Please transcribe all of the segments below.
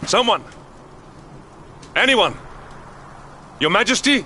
Someone! Anyone! Your Majesty?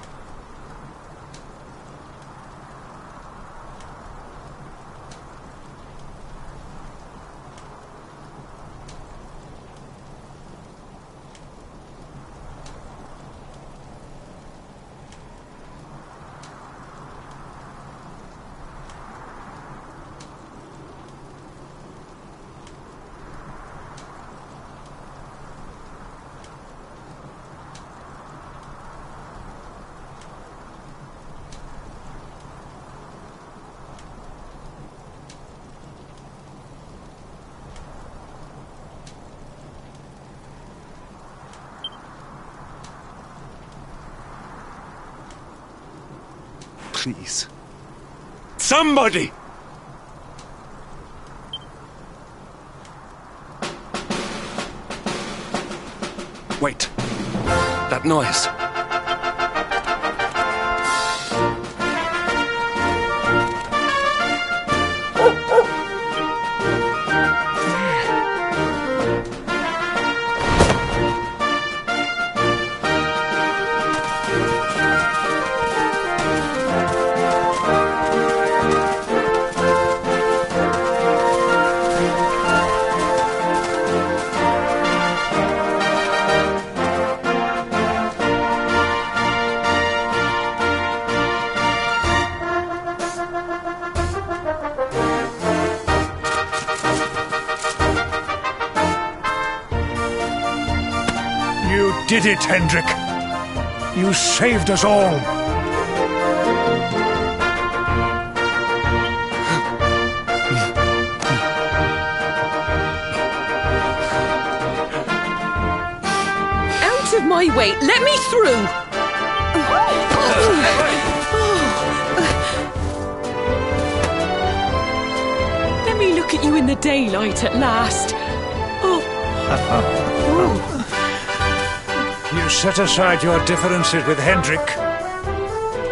Please. Somebody! Wait. That noise. You did it, Hendrik. You saved us all. Out of my way! Let me through! Let me look at you in the daylight at last. You set aside your differences with Hendrik,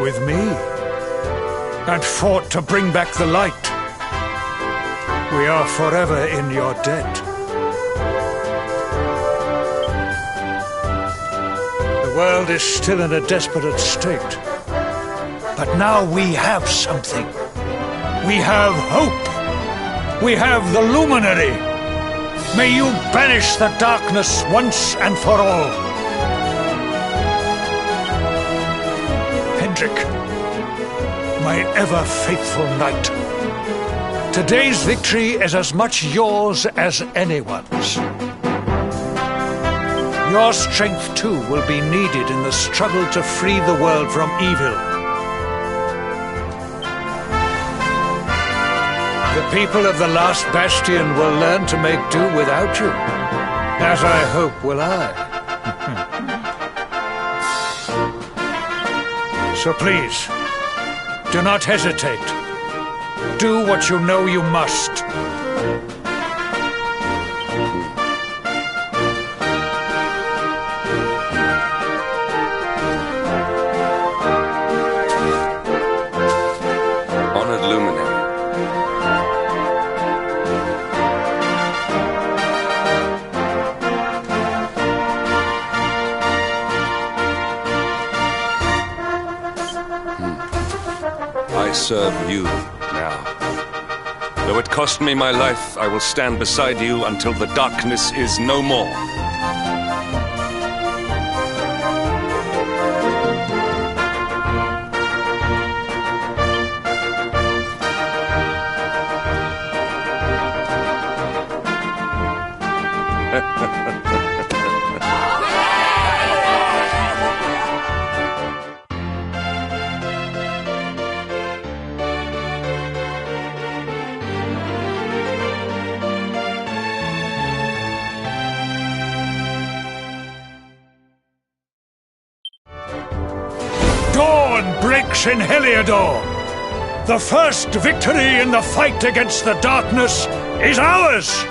with me, and fought to bring back the light. We are forever in your debt. The world is still in a desperate state. But now we have something. We have hope. We have the luminary. May you banish the darkness once and for all. Hendrik, my ever-faithful knight. Today's victory is as much yours as anyone's. Your strength, too, will be needed in the struggle to free the world from evil. The people of the last bastion will learn to make do without you, as I hope will I. So please, do not hesitate. Do what you know you must. Honored luminary. I serve you now. Though it cost me my life, I will stand beside you until the darkness is no more. Dawn breaks in Heliodor. The first victory in the fight against the darkness is ours!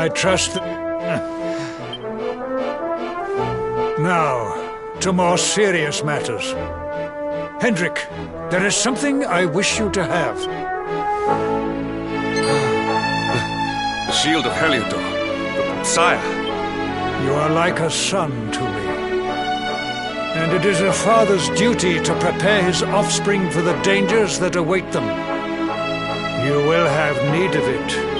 I trust that... Now, to more serious matters. Hendrik, there is something I wish you to have. The shield of Heliodor. Sire. You are like a son to me. And it is a father's duty to prepare his offspring for the dangers that await them. You will have need of it.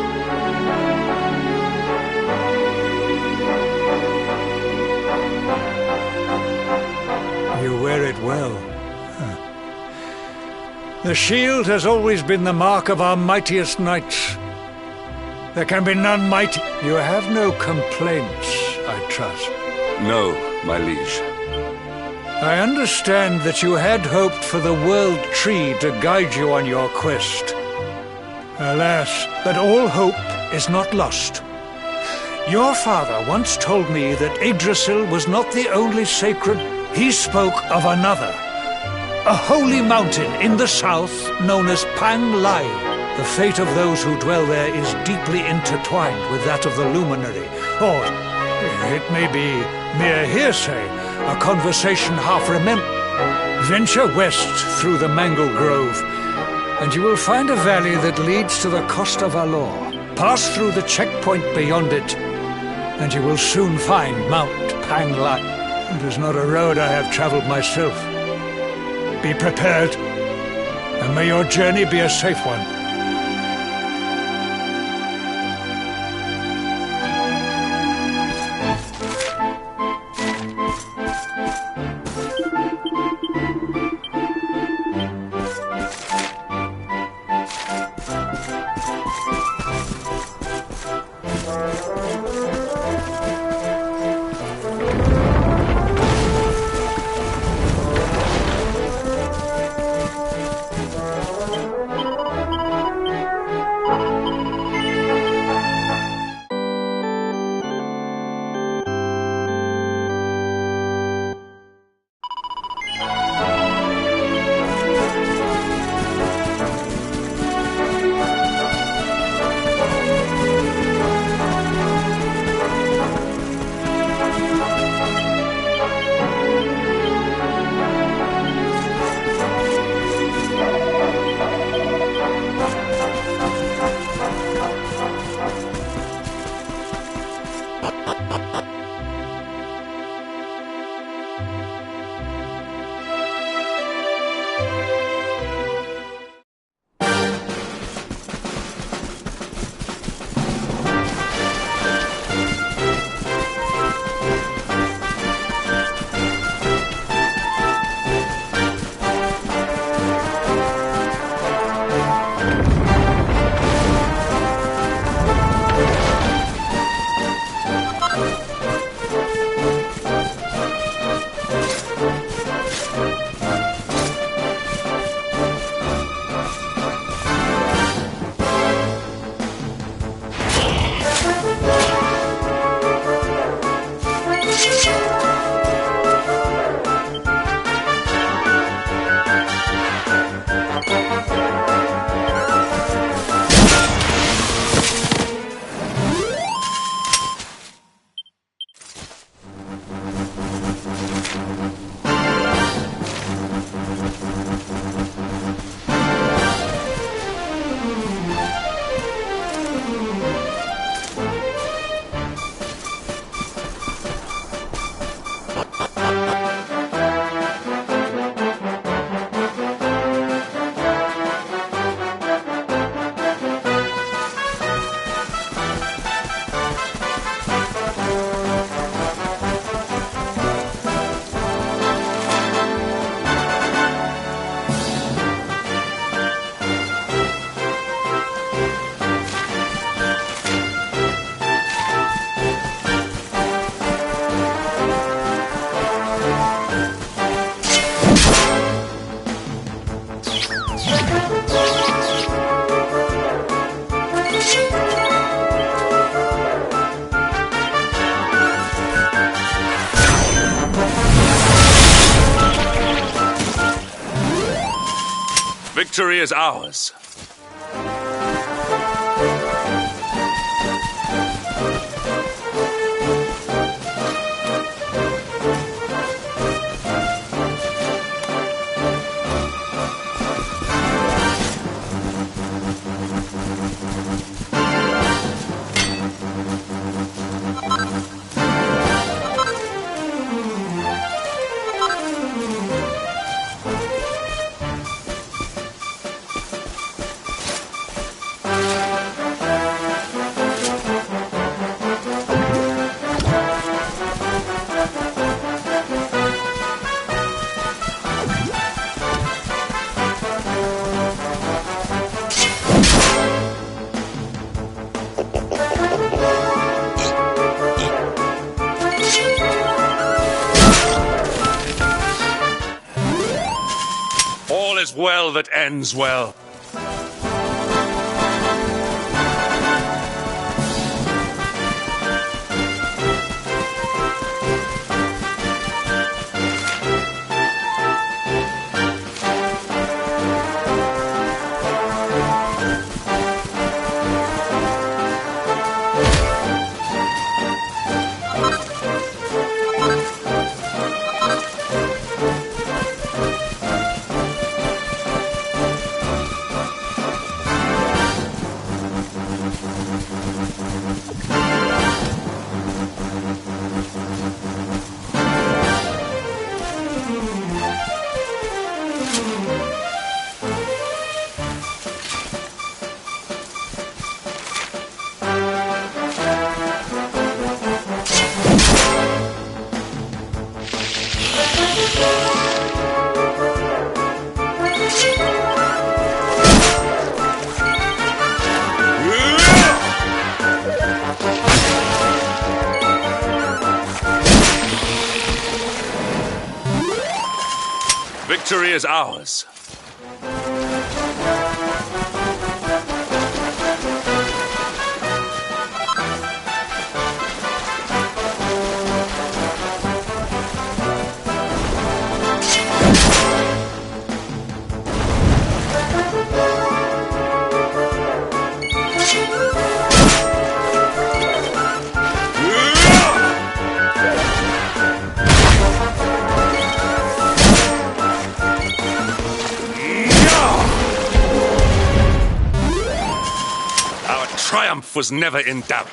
You wear it well. The shield has always been the mark of our mightiest knights. There can be none mighty. You have no complaints, I trust. No, my liege. I understand that you had hoped for the World Tree to guide you on your quest. Alas, but all hope is not lost. Your father once told me that Yggdrasil was not the only sacred. He spoke of another. A holy mountain in the south known as Pang Lai. The fate of those who dwell there is deeply intertwined with that of the luminary. Or it may be mere hearsay, a conversation half remembered. Venture west through the Mangle Grove, and you will find a valley that leads to the Coast of Alor. Pass through the checkpoint beyond it, and you will soon find Mount Pang Lai. It is not a road I have traveled myself. Be prepared, and may your journey be a safe one. Victory is ours. as well that ends well. Victory is ours. Triumph was never in doubt.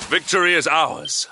Victory is ours.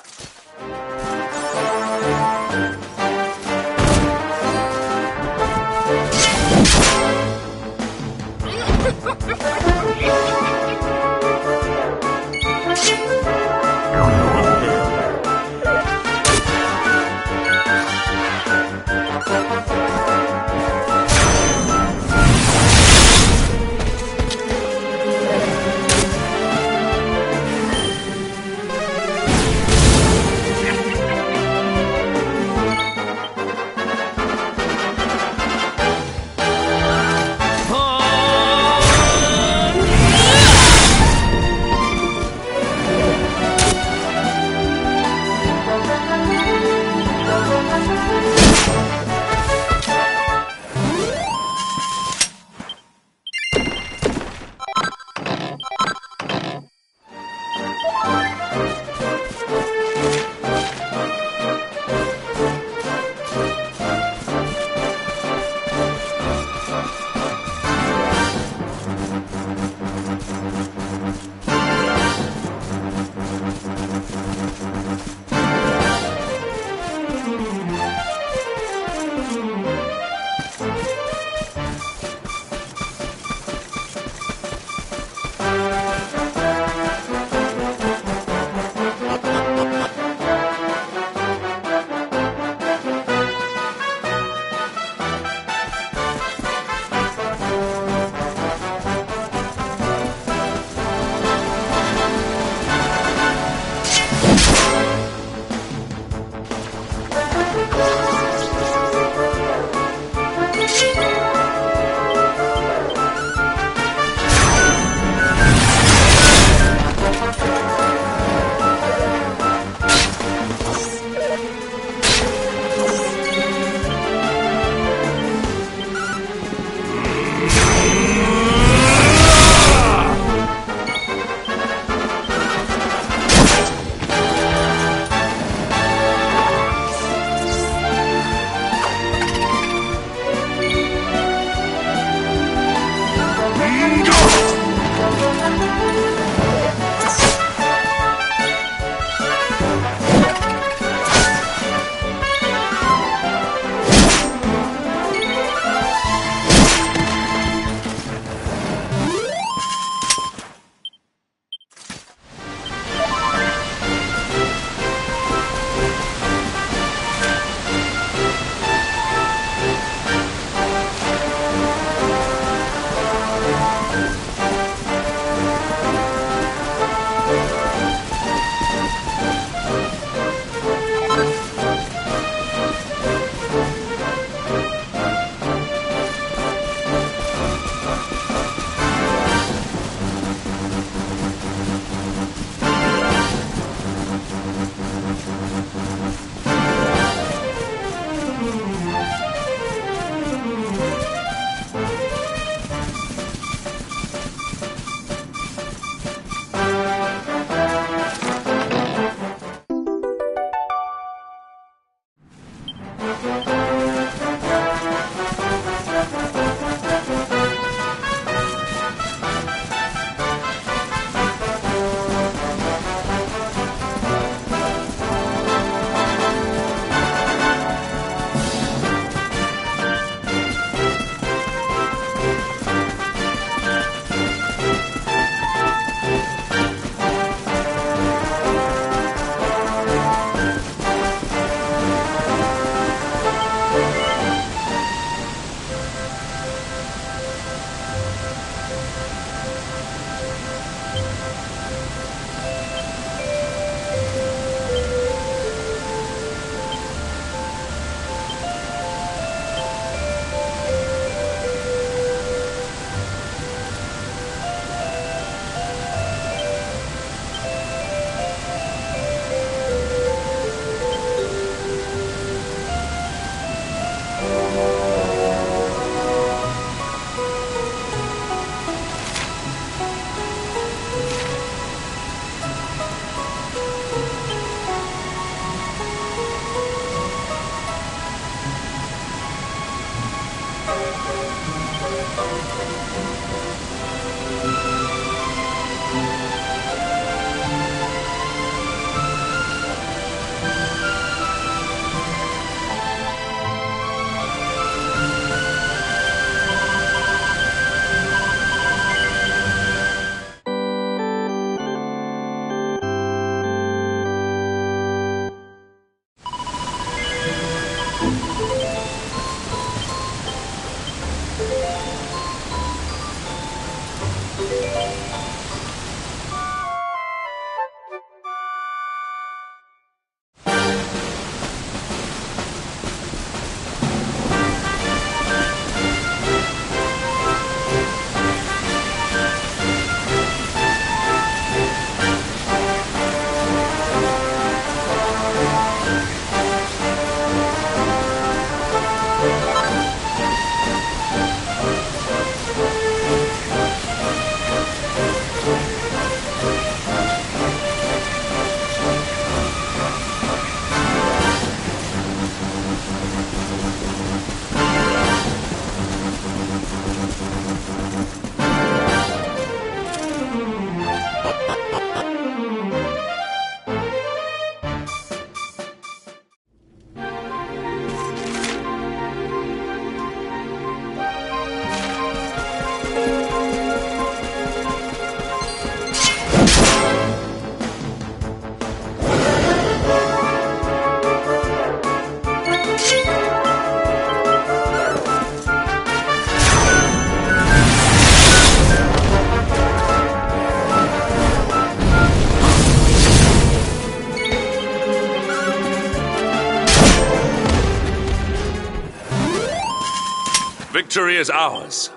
victory is ours.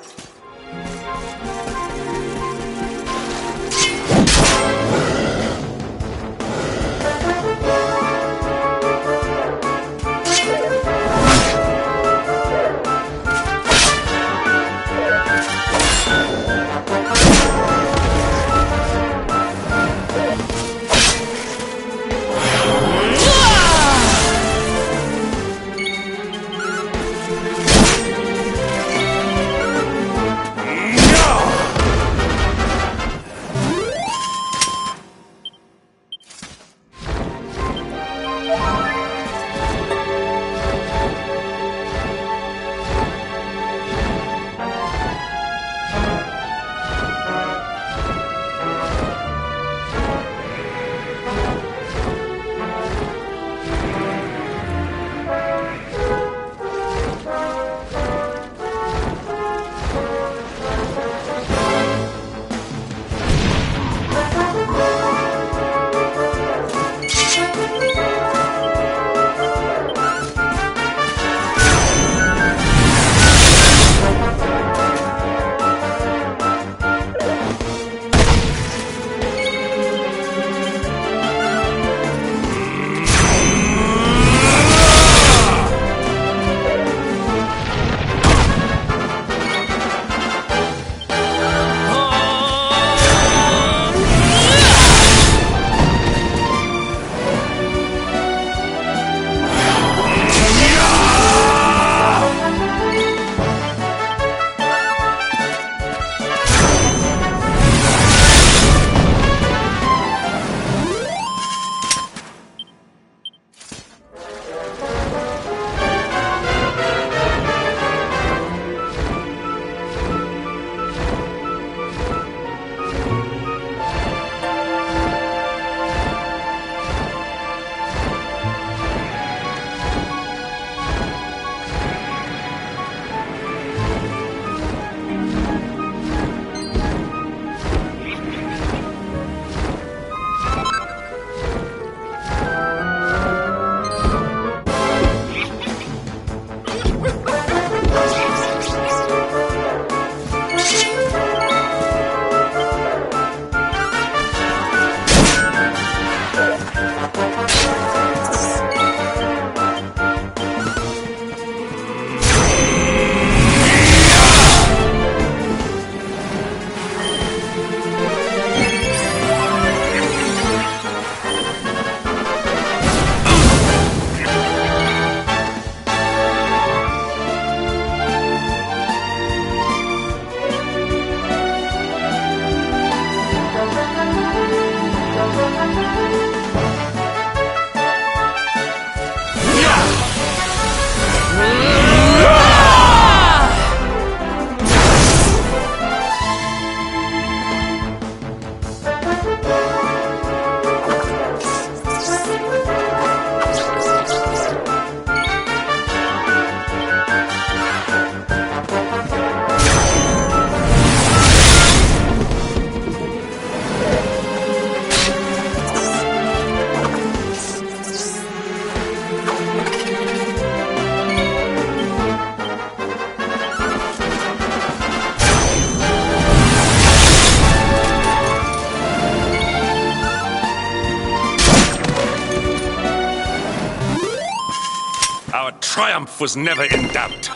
Our triumph was never in doubt.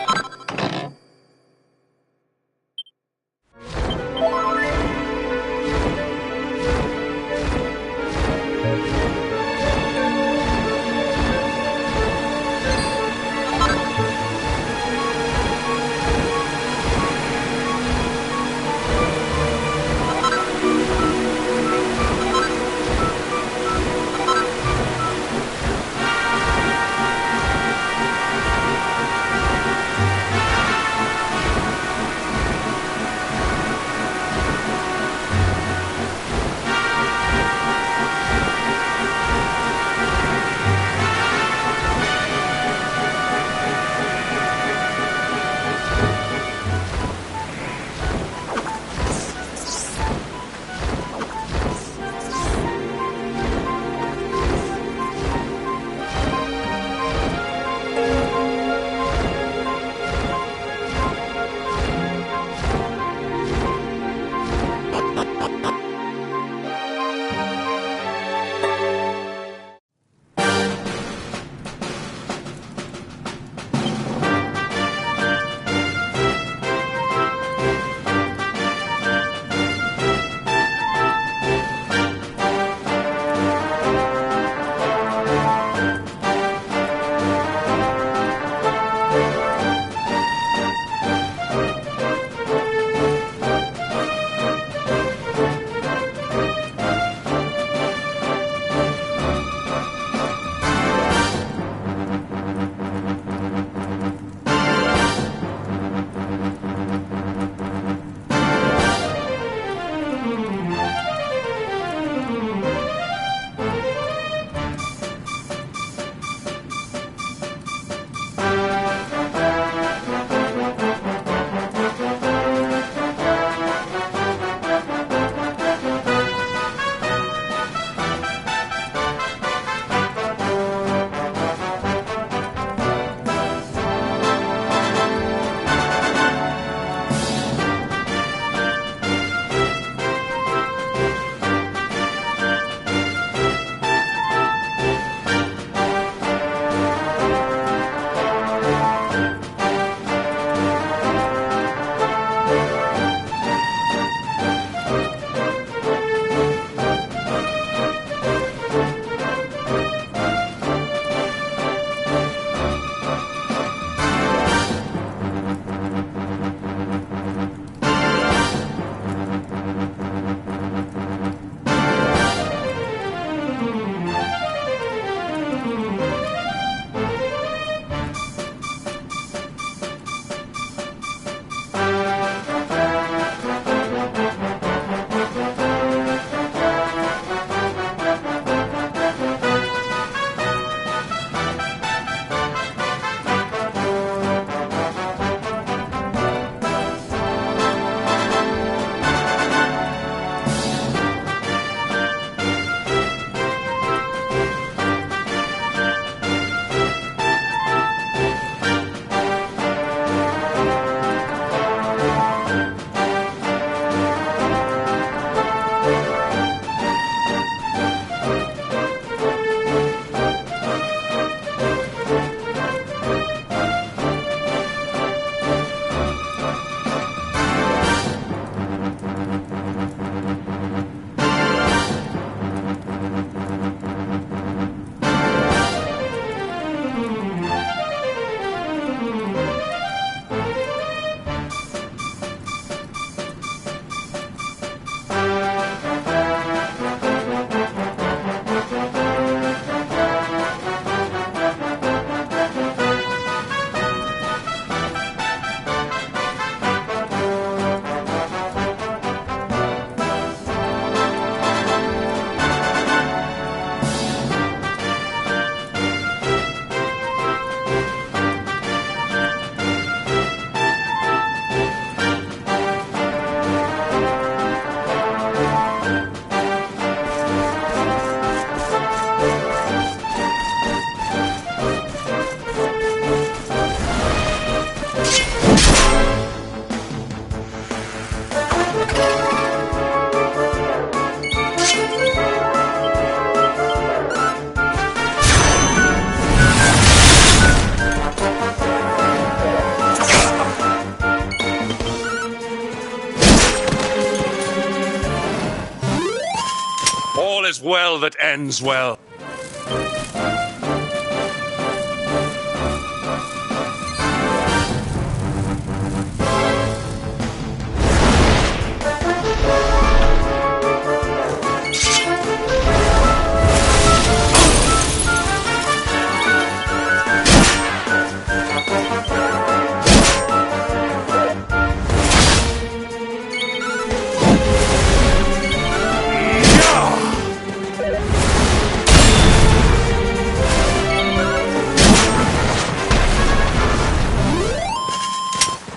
All is well that ends well.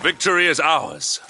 Victory is ours.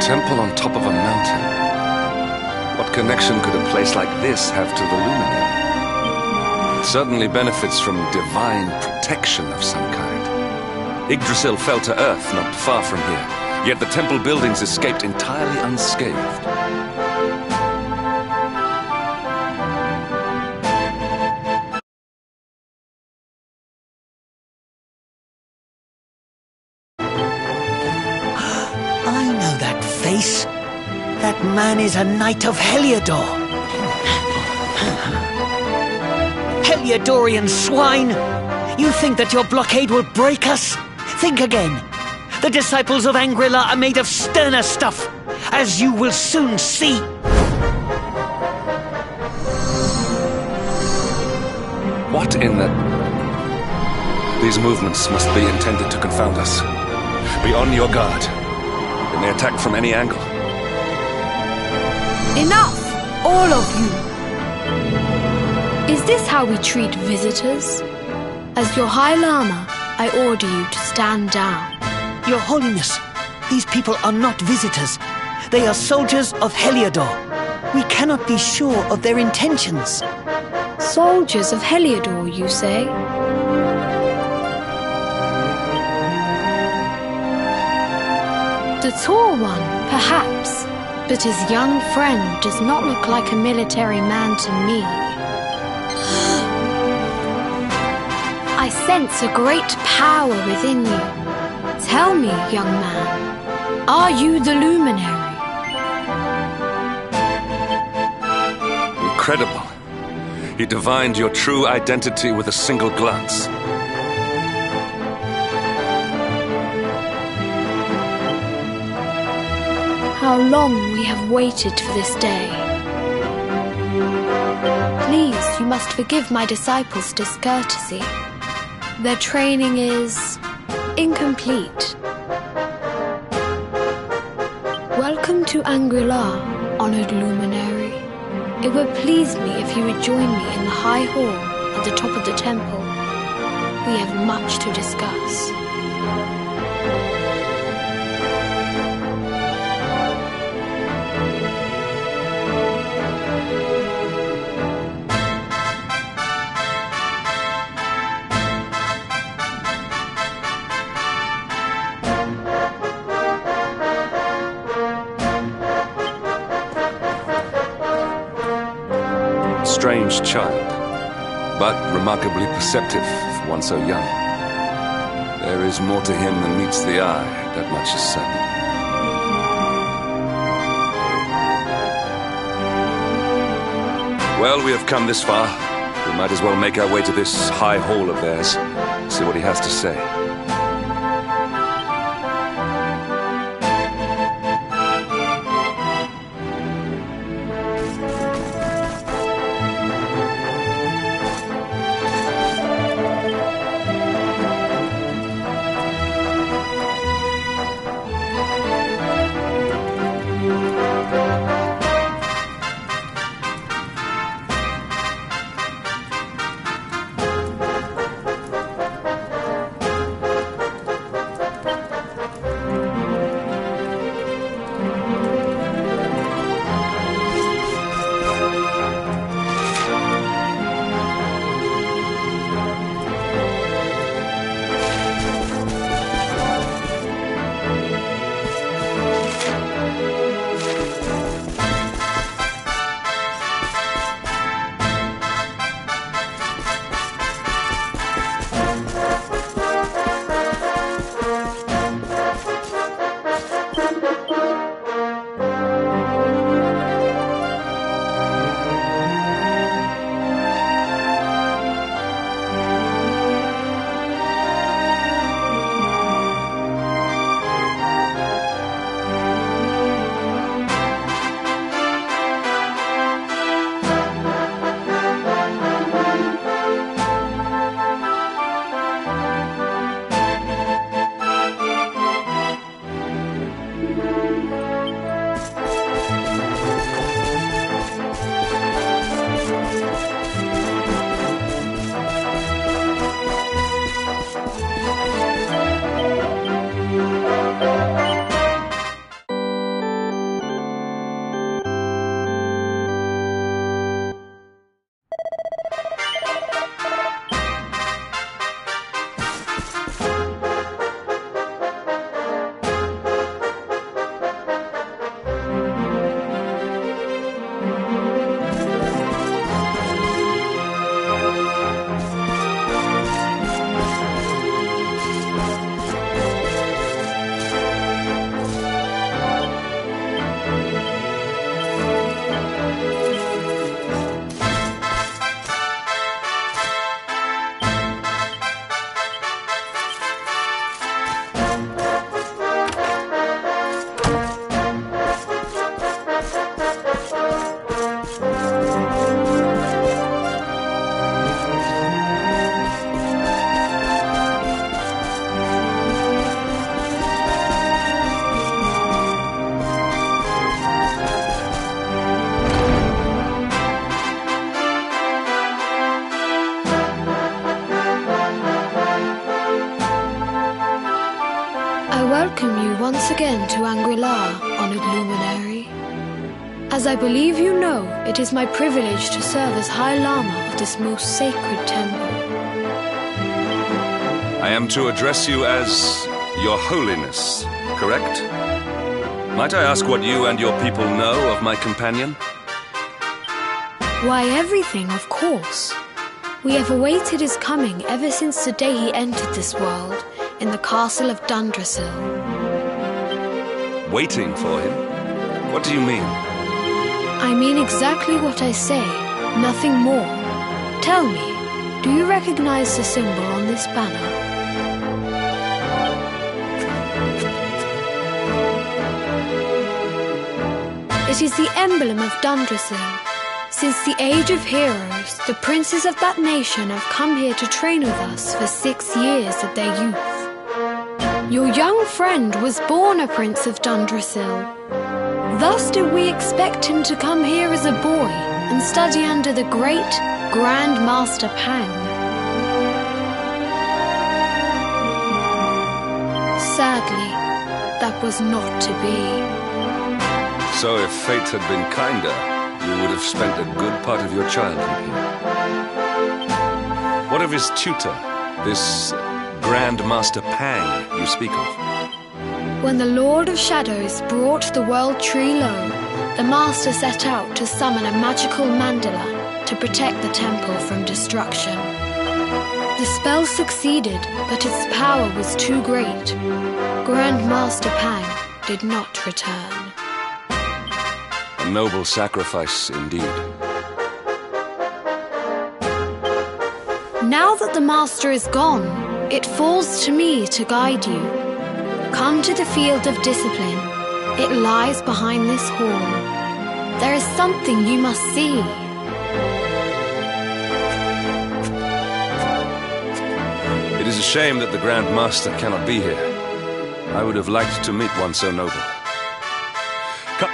Temple on top of a mountain. What connection could a place like this have to the luminary? It certainly benefits from divine protection of some kind. Yggdrasil fell to earth not far from here, yet the temple buildings escaped entirely unscathed. That man is a knight of Heliodor. Heliodorian swine! You think that your blockade will break us? Think again. The disciples of Angrila are made of sterner stuff, as you will soon see. What in the... These movements must be intended to confound us. Be on your guard. They may attack from any angle. Enough! All of you! Is this how we treat visitors? As your High Lama, I order you to stand down. Your Holiness, these people are not visitors. They are soldiers of Heliodor. We cannot be sure of their intentions. Soldiers of Heliodor, you say? The tall one, perhaps. But his young friend does not look like a military man to me. I sense a great power within you. Tell me, young man, are you the luminary? Incredible. You divined your true identity with a single glance. How long we have waited for this day. Please, you must forgive my disciples' discourtesy. Their training is incomplete. Welcome to Angrila, honored luminary. It would please me if you would join me in the high hall at the top of the temple. We have much to discuss. Strange child. but remarkably perceptive for one so young. There is more to him than meets the eye, that much is certain. Well, we have come this far. We might as well make our way to this high hall of theirs, see what he has to say. welcome you once again to Angri-La, honored luminary. As I believe you know, it is my privilege to serve as High Lama of this most sacred temple. I am to address you as Your Holiness, correct? Might I ask what you and your people know of my companion? Why, everything, of course. We have awaited his coming ever since the day he entered this world in the castle of Dundrasil. Waiting for him? What do you mean? I mean exactly what I say, nothing more. Tell me, do you recognize the symbol on this banner? It is the emblem of Dundrasil. Since the age of heroes, the princes of that nation have come here to train with us for 6 years of their youth. Your young friend was born a prince of Dundrasil. Thus did we expect him to come here as a boy and study under the great Grand Master Pang. Sadly, that was not to be. So if fate had been kinder, you would have spent a good part of your childhood here. What of his tutor, this Grand Master Pang you speak of? When the Lord of Shadows brought the world tree low, the Master set out to summon a magical mandala to protect the temple from destruction. The spell succeeded, but its power was too great. Grand Master Pang did not return. A noble sacrifice indeed. Now that the Master is gone, it falls to me to guide you. Come to the field of discipline. It lies behind this hall. There is something you must see. It is a shame that the Grand Master cannot be here. I would have liked to meet one so noble. Come.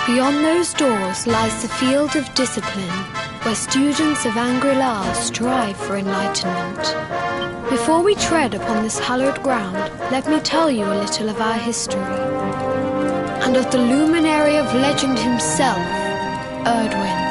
Beyond those doors lies the field of discipline, where students of Angri-La strive for enlightenment. Before we tread upon this hallowed ground, let me tell you a little of our history, and of the luminary of legend himself, Erdwin.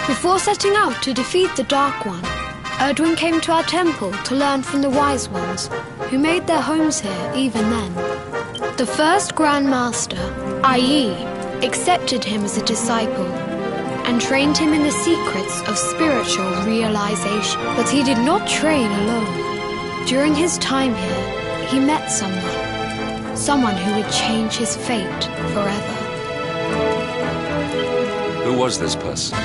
Before setting out to defeat the Dark One, Erdwin came to our temple to learn from the Wise Ones, who made their homes here even then. The first Grand Master, i.e., accepted him as a disciple and trained him in the secrets of spiritual realization. But he did not train alone. During his time here, he met someone who would change his fate forever. Who was this person?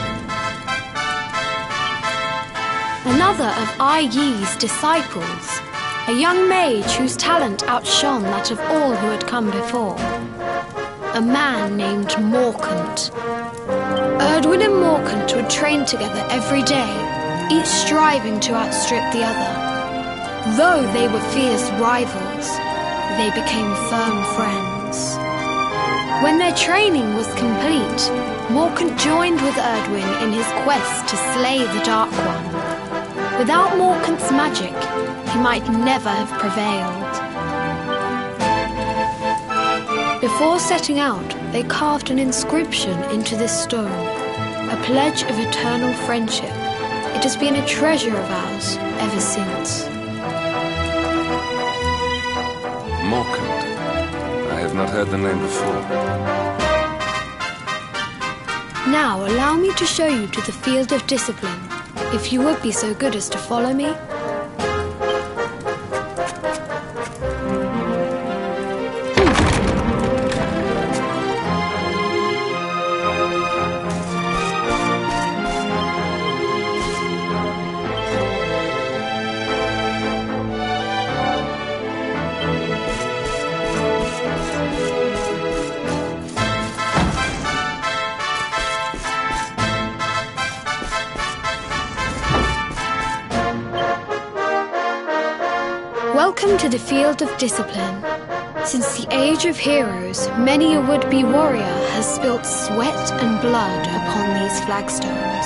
Another of Ai Yi's disciples, a young mage whose talent outshone that of all who had come before. A man named Morkant. Erdwin and Morkant would train together every day, each striving to outstrip the other. Though they were fierce rivals, they became firm friends. When their training was complete, Morkant joined with Erdwin in his quest to slay the Dark One. Without Morkant's magic, he might never have prevailed. Before setting out, they carved an inscription into this stone, a pledge of eternal friendship. It has been a treasure of ours ever since. Morkant. I have not heard the name before. Now allow me to show you to the field of discipline, if you would be so good as to follow me. Welcome to the field of discipline. Since the age of heroes, many a would-be warrior has spilt sweat and blood upon these flagstones.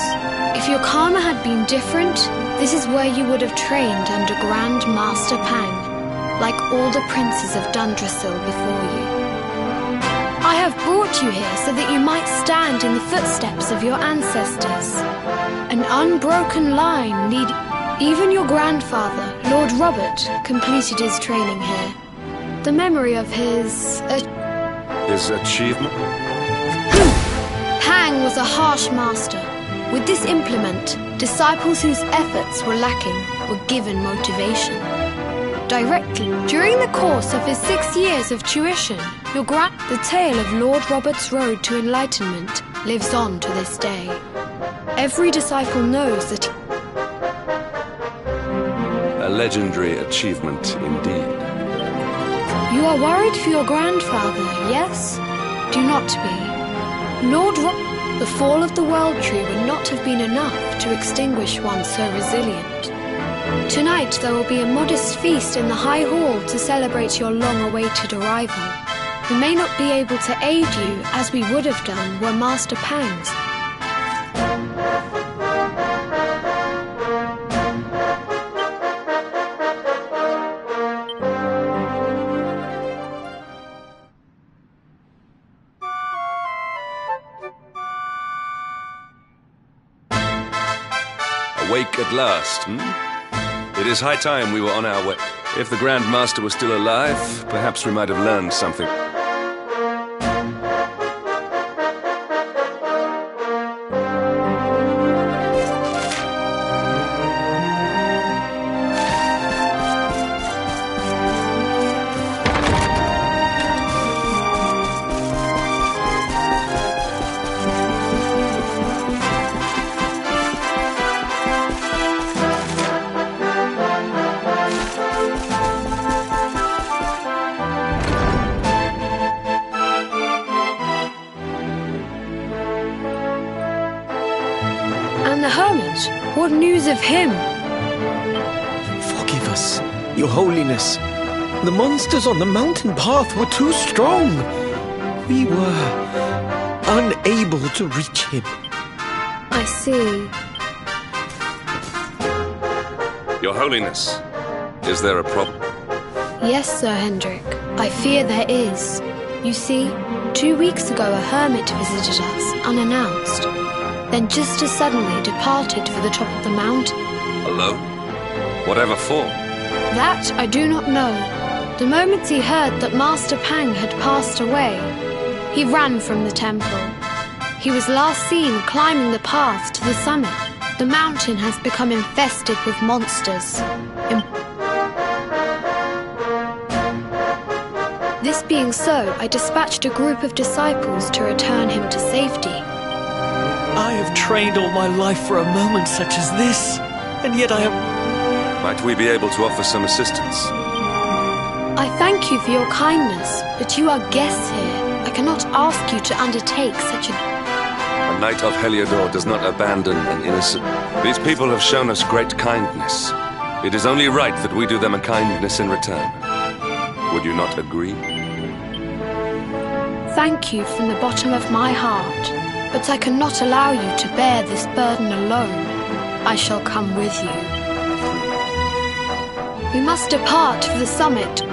If your karma had been different, this is where you would have trained under Grand Master Pang, like all the princes of Dundrasil before you. I have brought you here so that you might stand in the footsteps of your ancestors. An unbroken line lead... Even your grandfather, Lord Robert, completed his training here. The memory of his... His achievement? Pang was a harsh master. With this implement, disciples whose efforts were lacking were given motivation. Directly, during the course of his 6 years of tuition, the tale of Lord Robert's road to enlightenment lives on to this day. Every disciple knows that A legendary achievement indeed. you are worried for your grandfather, yes? Do not be. The fall of the World Tree would not have been enough to extinguish one so resilient. Tonight there will be a modest feast in the High Hall to celebrate your long-awaited arrival. We may not be able to aid you as we would have done were Master Pang's. Awake at last, hmm? It is high time we were on our way. If the Grand Master was still alive, perhaps we might have learned something. And the hermit, what news of him? Forgive us, Your Holiness. The monsters on the mountain path were too strong. We were unable to reach him. I see. Your Holiness, is there a problem? Yes, Sir Hendrik. I fear there is. You see, 2 weeks ago a hermit visited us, unannounced. Then just as suddenly departed for the top of the mountain. Alone? Whatever for? That I do not know. The moment he heard that Master Pang had passed away, he ran from the temple. He was last seen climbing the path to the summit. The mountain has become infested with monsters. This being so, I dispatched a group of disciples to return him to safety. I have trained all my life for a moment such as this, and yet I have... Might we be able to offer some assistance? I thank you for your kindness, but you are guests here. I cannot ask you to undertake such a... A knight of Heliodor does not abandon an innocent... These people have shown us great kindness. It is only right that we do them a kindness in return. Would you not agree? Thank you from the bottom of my heart. But I cannot allow you to bear this burden alone. I shall come with you. We must depart for the summit.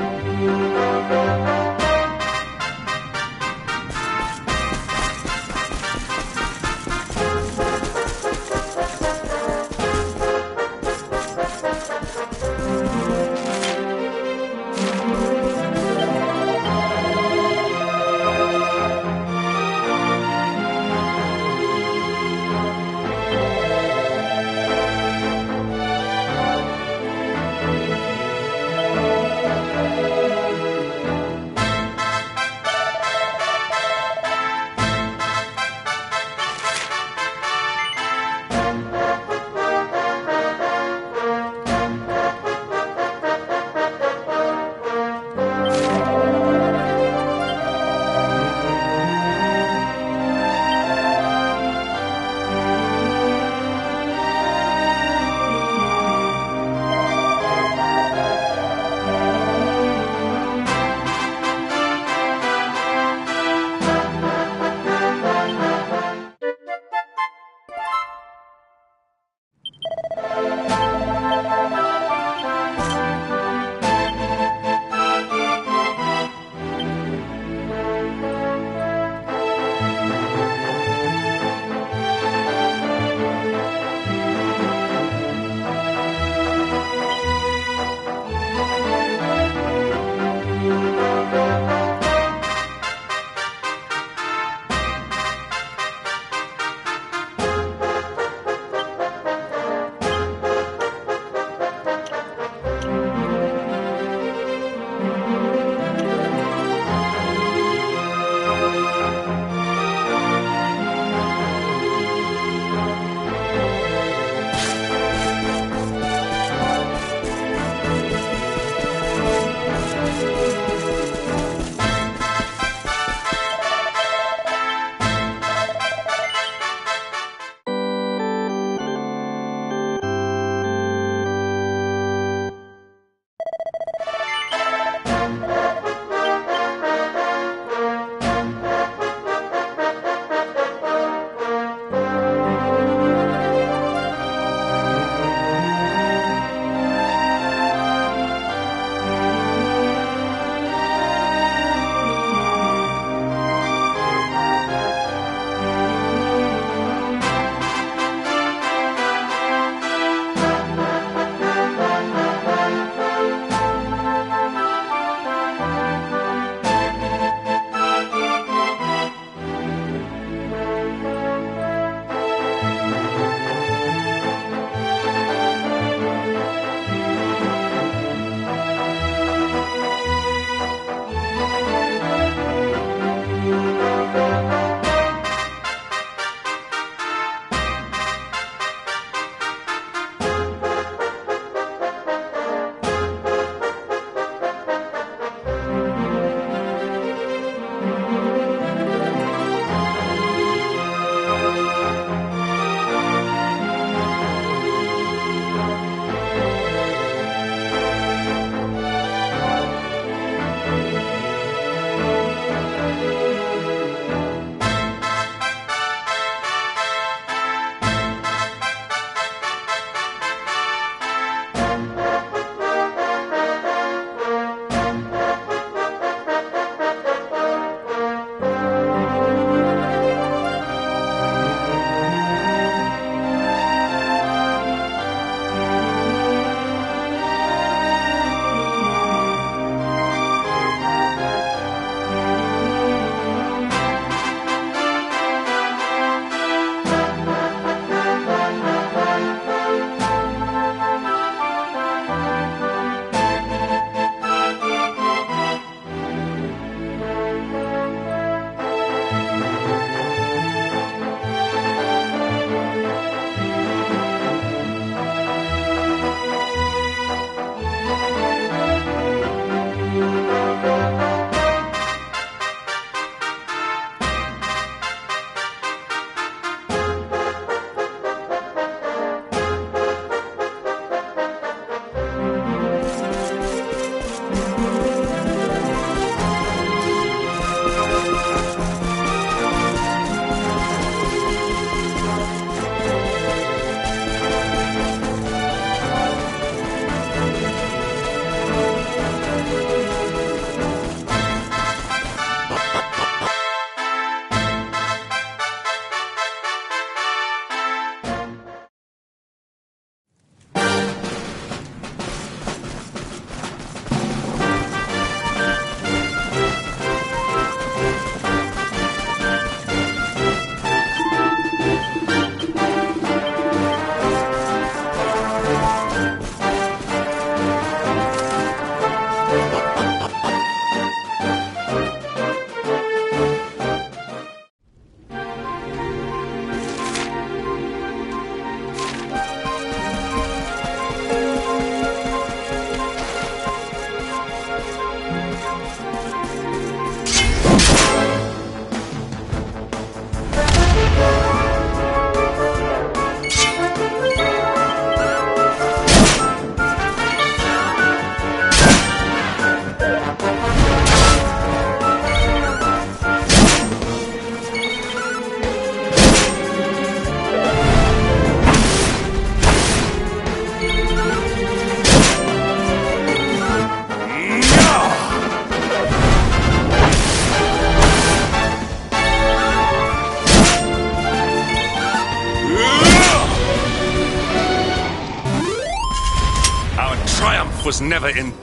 Our triumph was never in...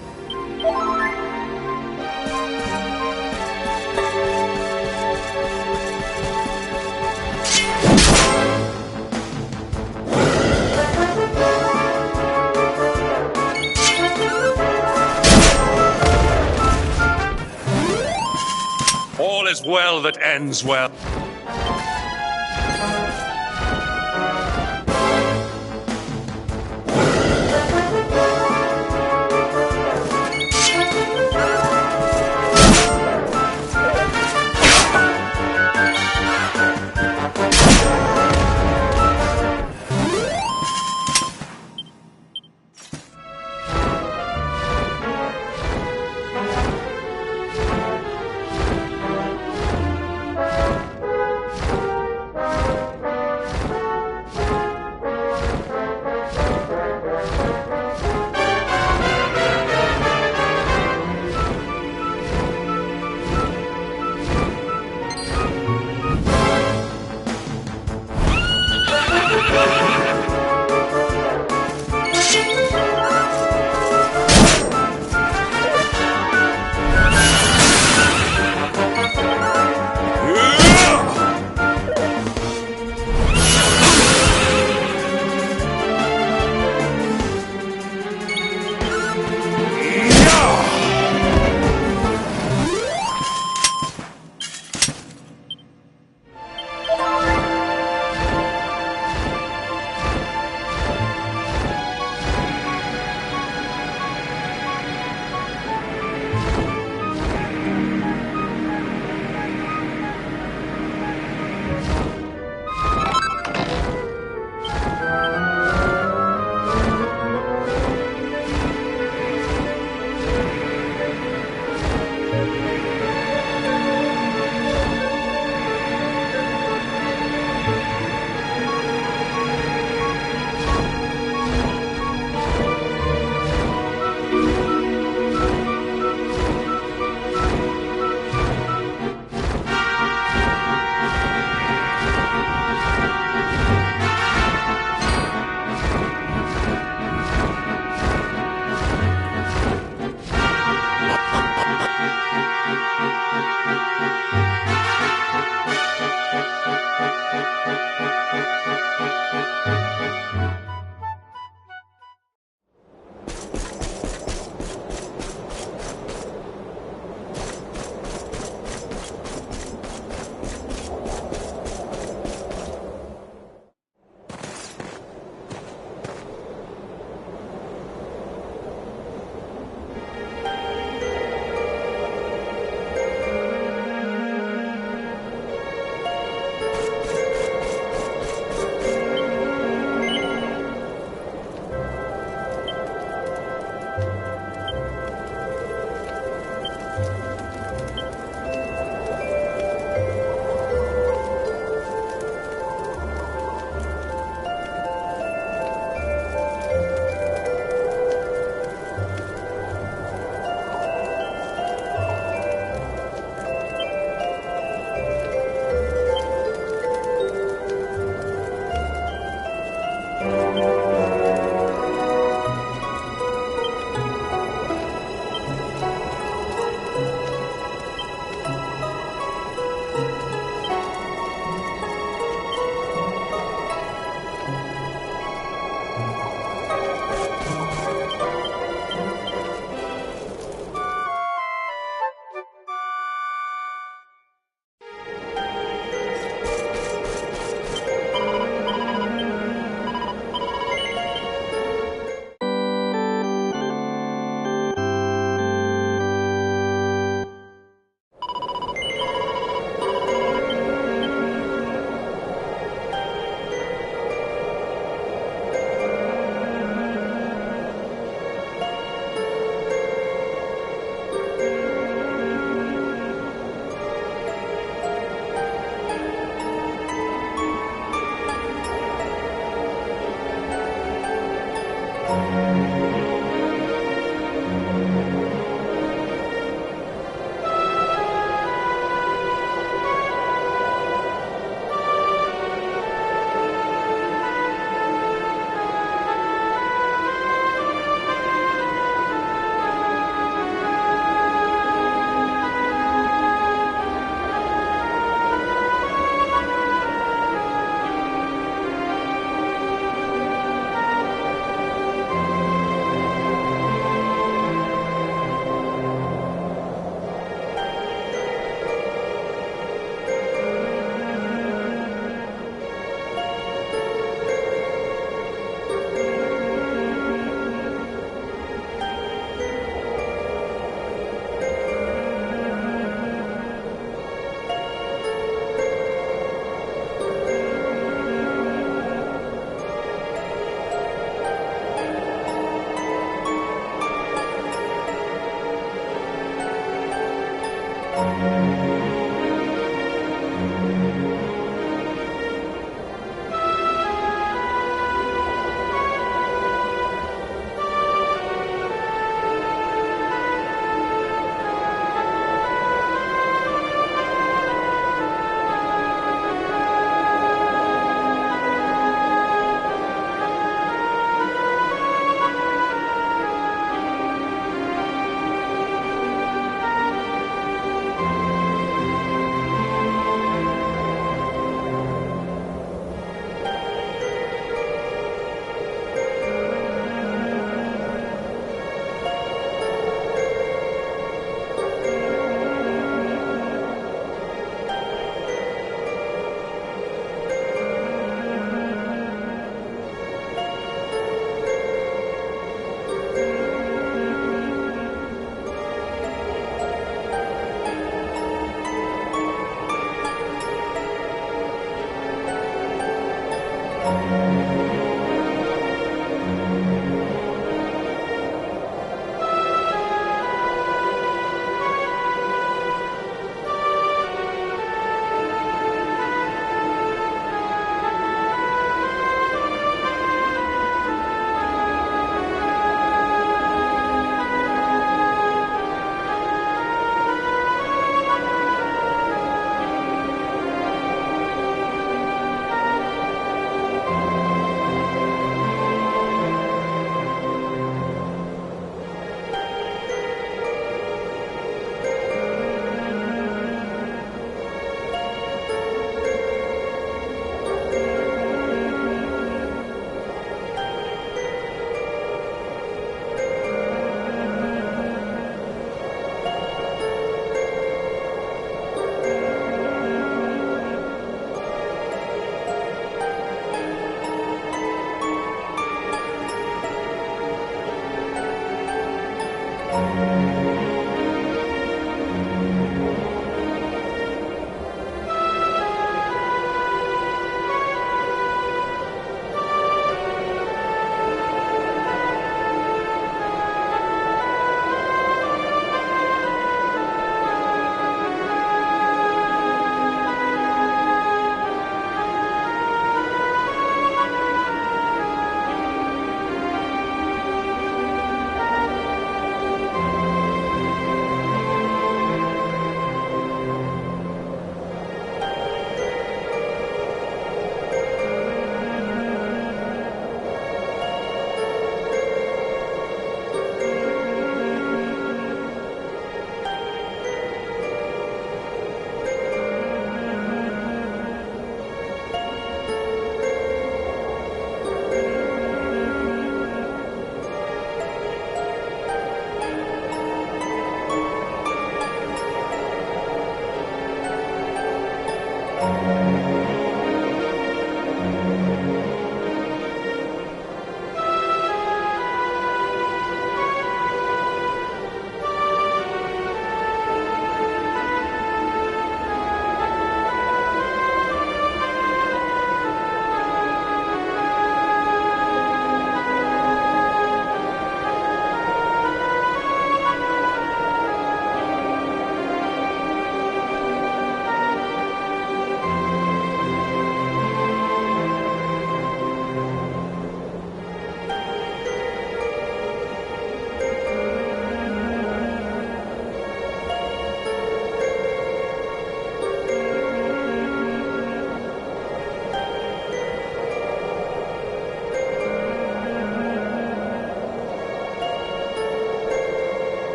All is well that ends well.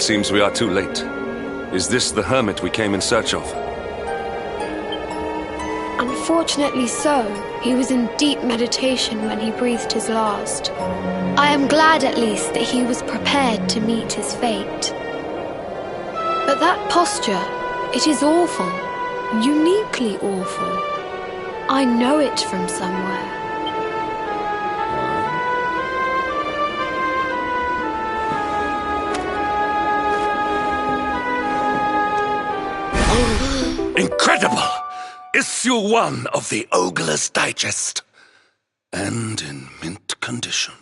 It seems we are too late. Is this the hermit we came in search of? Unfortunately so. He was in deep meditation when he breathed his last. I am glad at least that he was prepared to meet his fate. But that posture, it is awful. Uniquely awful. I know it from somewhere. Incredible! Issue 1 of the Ogler's Digest. And in mint condition.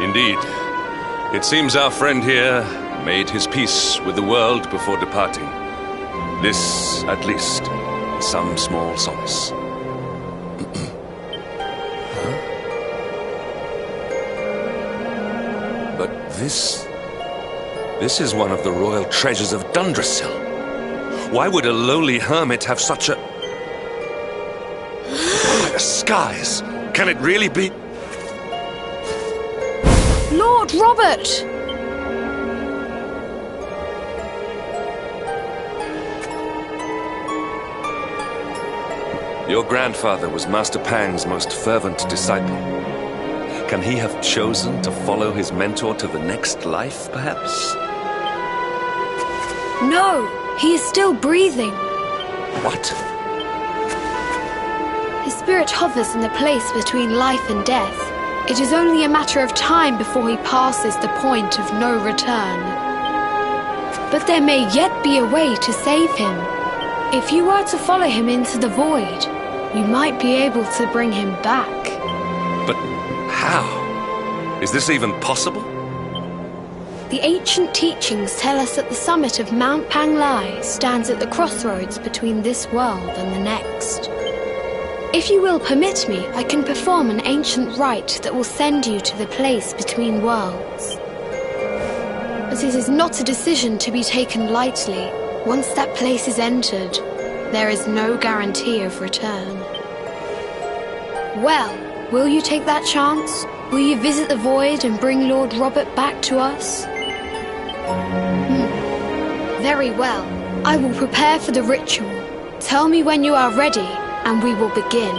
Indeed. It seems our friend here made his peace with the world before departing. This, at least, is some small solace. But this is one of the royal treasures of Dundrasil. Why would a lowly hermit have such a... By the skies! Can it really be... Lord Robert! Your grandfather was Master Pang's most fervent disciple. Can he have chosen to follow his mentor to the next life, perhaps? No, he is still breathing. What? His spirit hovers in the place between life and death. It is only a matter of time before he passes the point of no return. But there may yet be a way to save him. If you were to follow him into the void, you might be able to bring him back. But how? Is this even possible? The ancient teachings tell us that the summit of Mount Panglai stands at the crossroads between this world and the next. If you will permit me, I can perform an ancient rite that will send you to the place between worlds. But it is not a decision to be taken lightly. Once that place is entered, there is no guarantee of return. Well, will you take that chance? Will you visit the void and bring Lord Robert back to us? Very well. I will prepare for the ritual. Tell me when you are ready, and we will begin.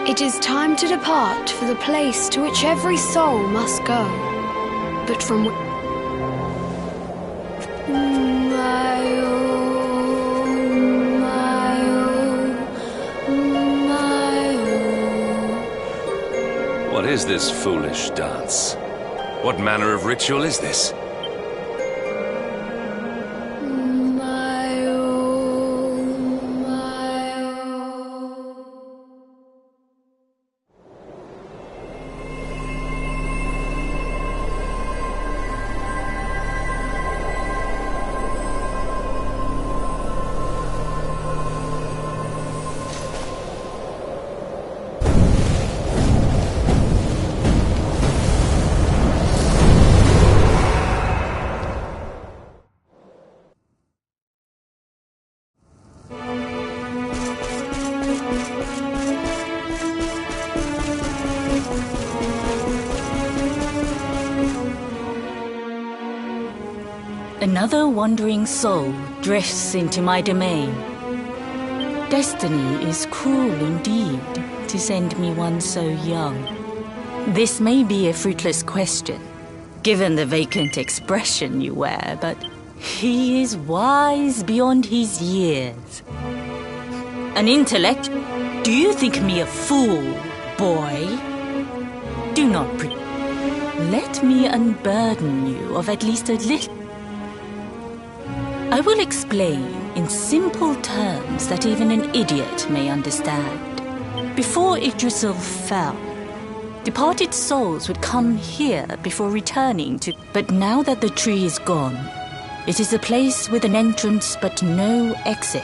It is time to depart for the place to which every soul must go, but from What is this foolish dance? What manner of ritual is this? Another wandering soul drifts into my domain. Destiny is cruel indeed to send me one so young. This may be a fruitless question, given the vacant expression you wear, but he is wise beyond his years. An intellect? Do you think me a fool, boy? Do not let me unburden you of at least a little. I will explain in simple terms that even an idiot may understand. Before Yggdrasil fell, Departed souls would come here before returning to... But now that the tree is gone, it is a place with an entrance but no exit.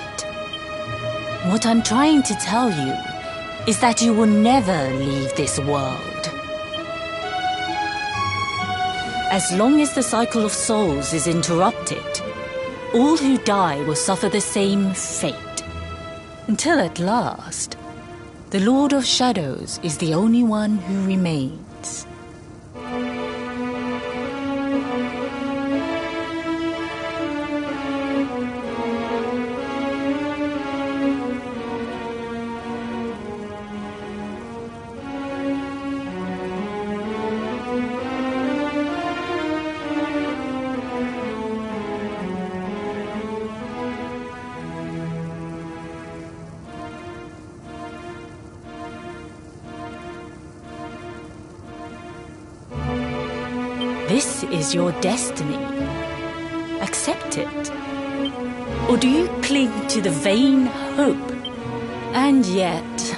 What I'm trying to tell you is that you will never leave this world. As long as the cycle of souls is interrupted, all who die will suffer the same fate. Until at last, the Lord of Shadows is the only one who remains. This is your destiny. Accept it. Or do you cling to the vain hope? And yet,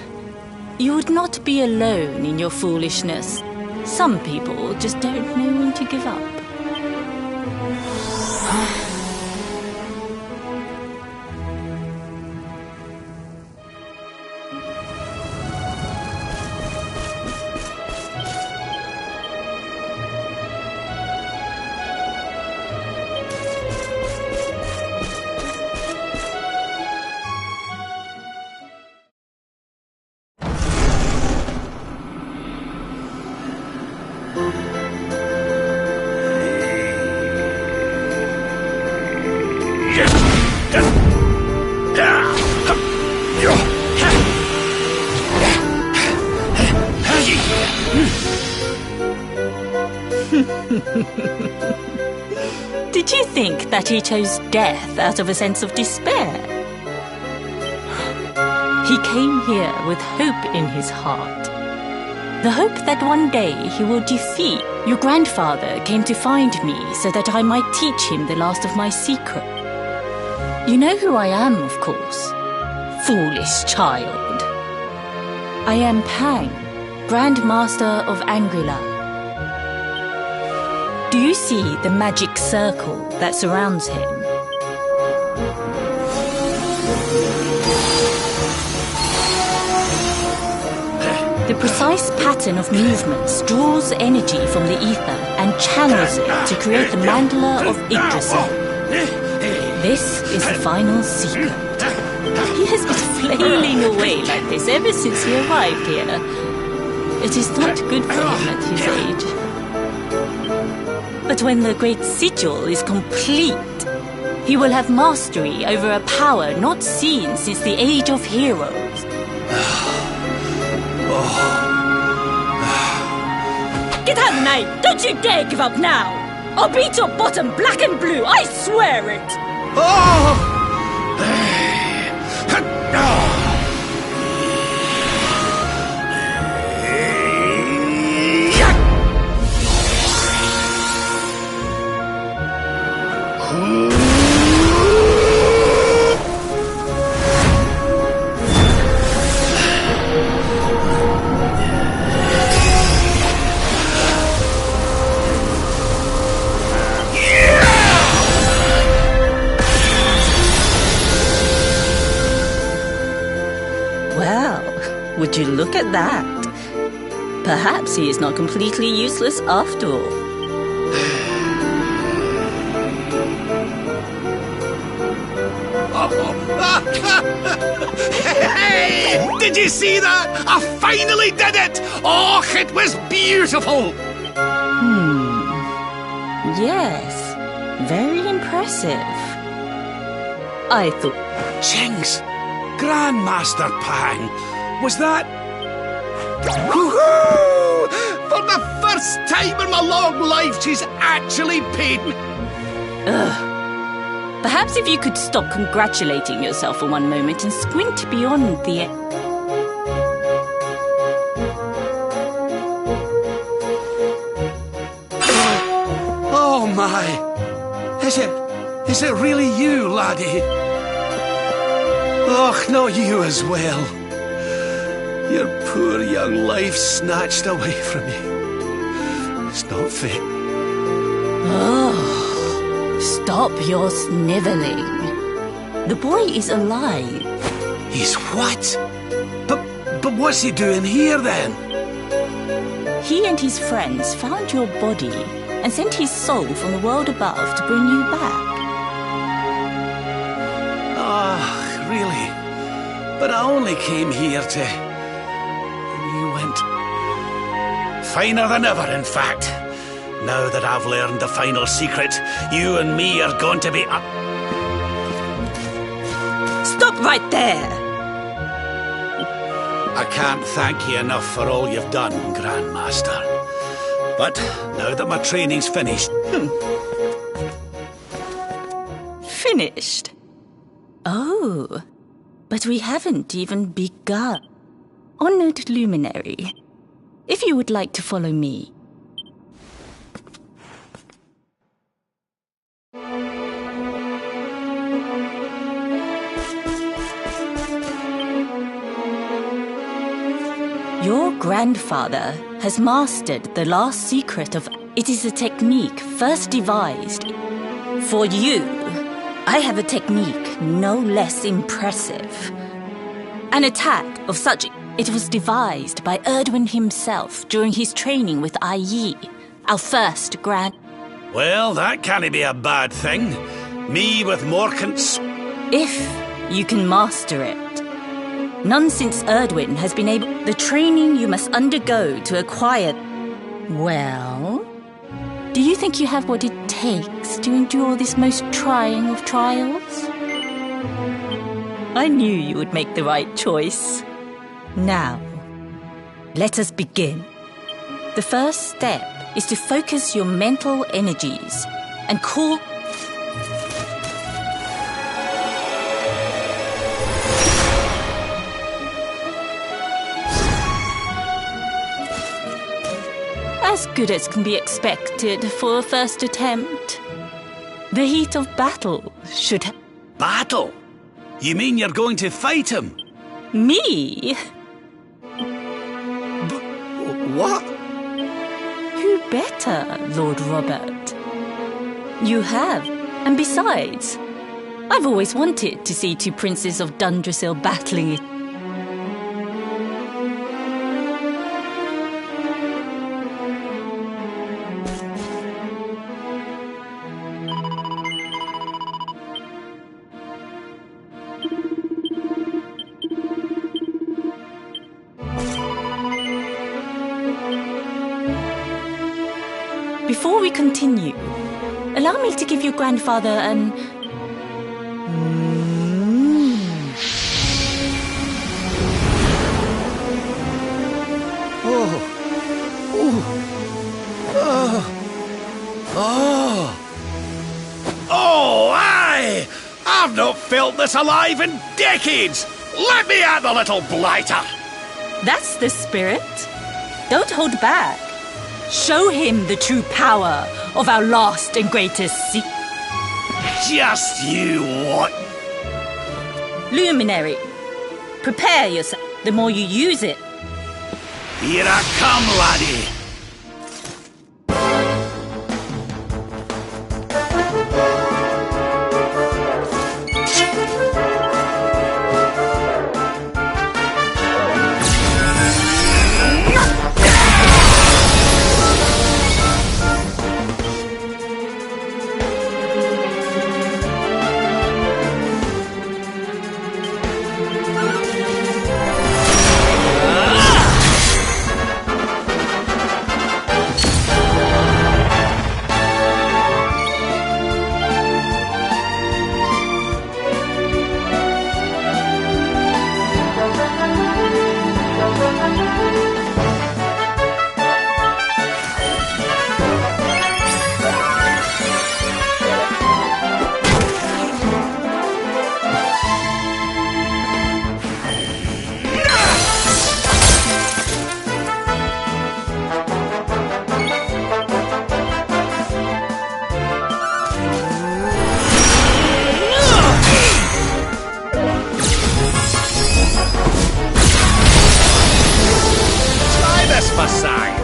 you would not be alone in your foolishness. Some people just don't know when to give up. Did you think that he chose death out of a sense of despair? He came here with hope in his heart. The hope that one day he will defeat. Your grandfather came to find me so that I might teach him the last of my secret. You know who I am, of course. Foolish child. I am Pang, Grand Master of Angrila. Do you see the magic circle that surrounds him? The precise pattern of movements draws energy from the ether and channels it to create the mandala of Yggdrasil. This is the final secret. He has been flailing away like this ever since he arrived here. It is not good for him at his age. But when the great sigil is complete, he will have mastery over a power not seen since the Age of Heroes. Get out of the night! Don't you dare give up now! I'll beat your bottom black and blue, I swear it! Would you look at that? Perhaps he is not completely useless after all. Hey! Did you see that? I finally did it! Oh, it was beautiful! Yes, very impressive. I thought... Jinx! Grandmaster Pang! Was that... Woohoo! For the first time in my long life, she's actually paid me... Perhaps if you could stop congratulating yourself for one moment and squint beyond the... Oh my! Is it really you, laddie? Och, not you as well. Your poor young life snatched away from you. It's not fit. Oh, stop your snivelling. The boy is alive. He's what? But what's he doing here then? He and his friends found your body and sent his soul from the world above to bring you back. Ah, really? But I only came here to... And you went... Finer than ever, in fact. Now that I've learned the final secret, you and me are going to be up... Stop right there! I can't thank you enough for all you've done, Grandmaster. But now that my training's finished... Finished? Oh, but we haven't even begun. Honored Luminary, if you would like to follow me. Your grandfather has mastered the last secret of... It is a technique first devised. For you, I have a technique no less impressive. An attack of such... It was devised by Erdwin himself during his training with Yi, our first grand... Well, that can't be a bad thing. Me with Morkant's... If you can master it. None since Erdwin has been able... The training you must undergo to acquire... Well... Do you think you have what it takes to endure this most trying of trials? I knew you would make the right choice. Now, let us begin. The first step is to focus your mental energies and call... As good as can be expected for a first attempt. The heat of battle should... Battle? You mean you're going to fight him? Me? What? Who better, Lord Robert? You have, and besides, I've always wanted to see two princes of Dundrasil battling it. Before we continue, allow me to give your grandfather an... Oh, aye! I've not felt this alive in decades! Let me at the little blighter! That's the spirit. Don't hold back. Show him the true power of our last and greatest secret. Just you what? Luminary, prepare yourself. The more you use it, Here I come, laddie! beside.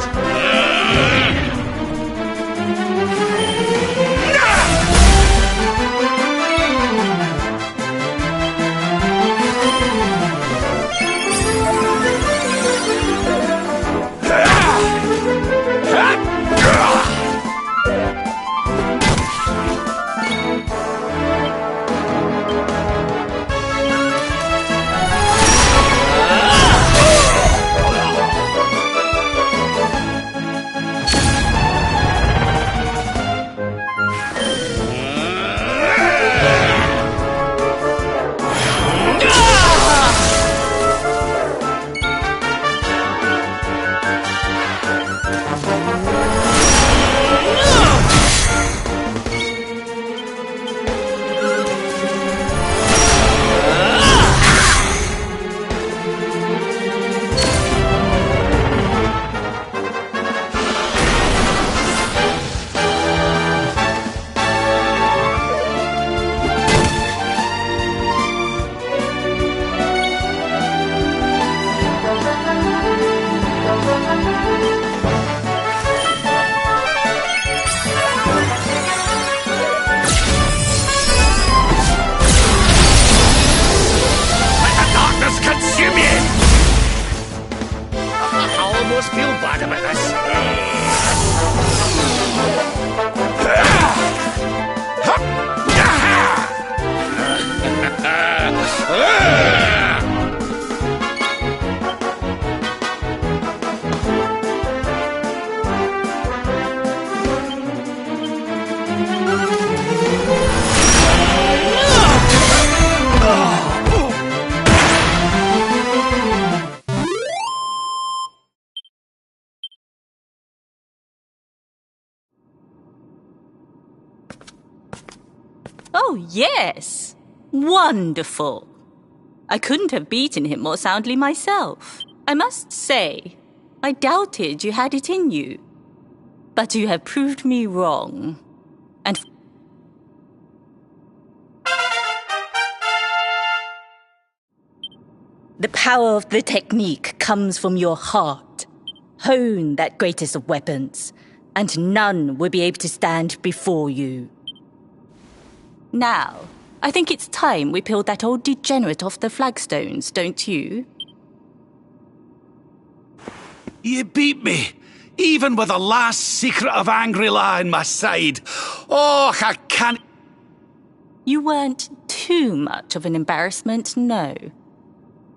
Oh, yes. Wonderful. I couldn't have beaten him more soundly myself. I must say, I doubted you had it in you. But you have proved me wrong. And the power of the technique comes from your heart. Hone that greatest of weapons, and none will be able to stand before you. Now, I think it's time we peeled that old degenerate off the flagstones, don't you? You beat me, even with the last secret of Angry-La in my side. Oh, I can't... You weren't too much of an embarrassment, no.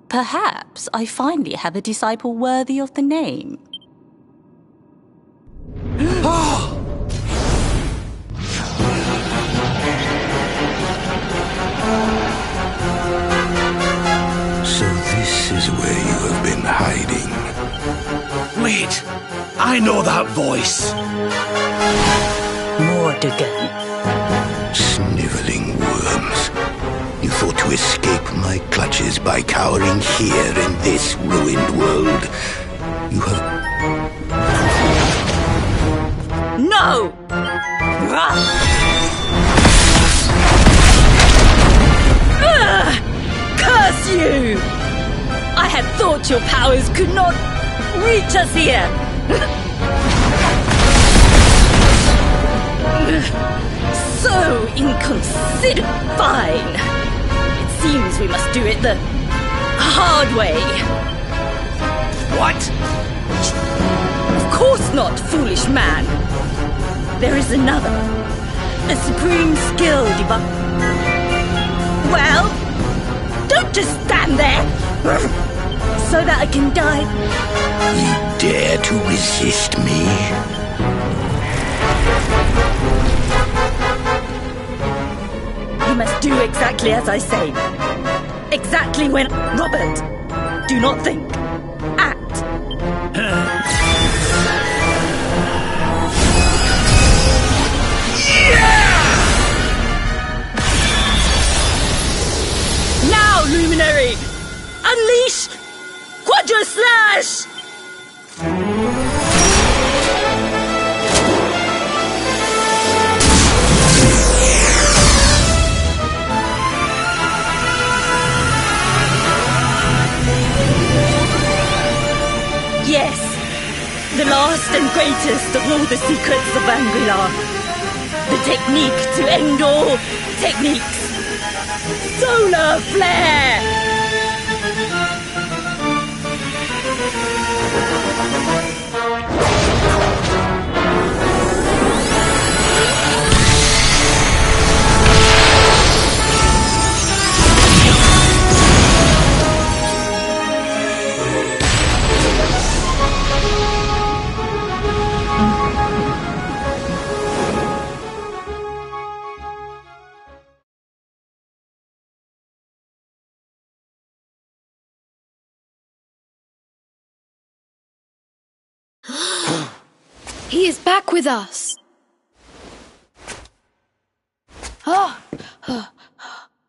Perhaps I finally have a disciple worthy of the name. Oh! So this is where you have been hiding. Wait, I know that voice. Mordegan. Sniveling worms. You thought to escape my clutches by cowering here in this ruined world. You have... No! Curse you! I had thought your powers could not reach us here. So inconsiderate. Fine. It seems we must do it the hard way. What? Of course not, foolish man. There is another. A supreme skill Well, don't just stand there. So that I can die. You dare to resist me? You must do exactly as I say. Exactly when... Robert, do not think. Act. Now, Luminary! Unleash Quadra Slash! Yes, and greatest of all the secrets of Angrilar. The technique to end all techniques. Solar flare! He is back with us.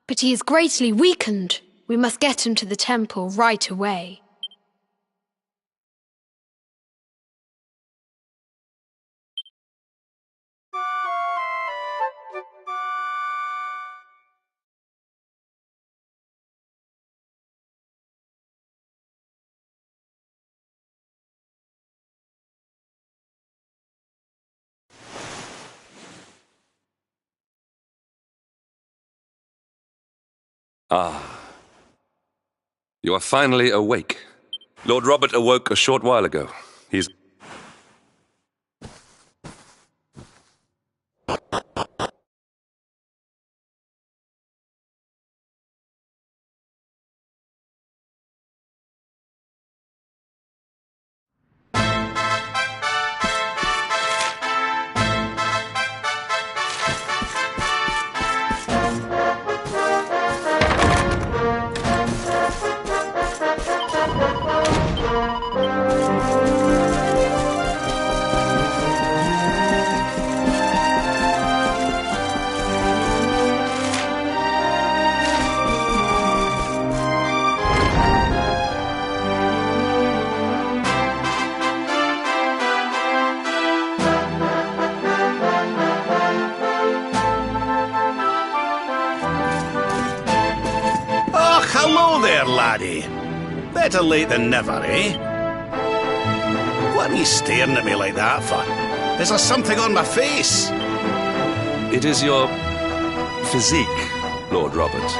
But he is greatly weakened. We must get him to the temple right away. Ah. You are finally awake. Lord Robert awoke a short while ago. He's... Hello there, laddie. Better late than never, eh? What are you staring at me like that for? Is there something on my face? It is your physique, Lord Robert.